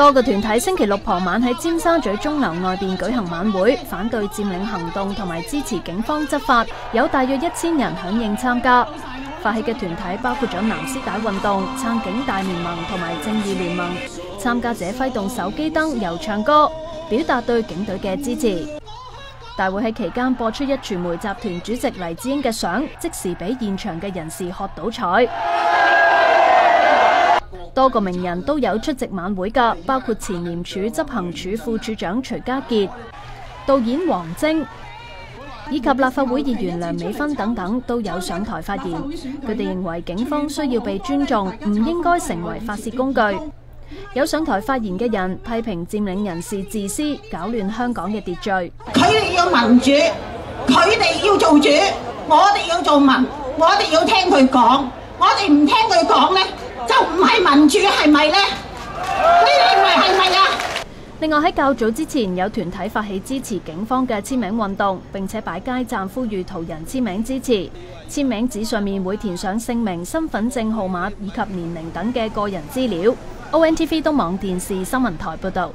多個團體星期六傍晚喺尖沙咀鐘樓外邊舉行晚會，反對佔領行動同埋支持警方執法，有大約1000人響應參加。發起嘅團體包括咗藍絲帶運動、撐警大聯盟同埋正義聯盟。參加者揮動手機燈，又唱歌，表達對警隊嘅支持。大會喺期間播出壹傳媒集團主席黎智英嘅相，即時俾現場嘅人士喝倒彩。多個名人都有出席晚會㗎，包括前廉署執行處副處長徐家傑、導演王晶以及立法會議員梁美芬等等都有上台發言。佢哋認為警方需要被尊重，唔應該成為發洩工具。有上台發言嘅人批評佔領人士自私，搞亂香港嘅秩序。佢哋要民主，佢哋要做主，我哋要做民，我哋要聽佢講。我哋唔聽佢講呢，就唔係民主，係咪呢？你認為係咪啊？另外喺較早之前，有團體發起支持警方嘅簽名運動，並且擺街站呼籲途人簽名支持。簽名紙上面會填上姓名、身份證號碼以及年齡等嘅個人資料。ONTV 東網電視新聞台報導。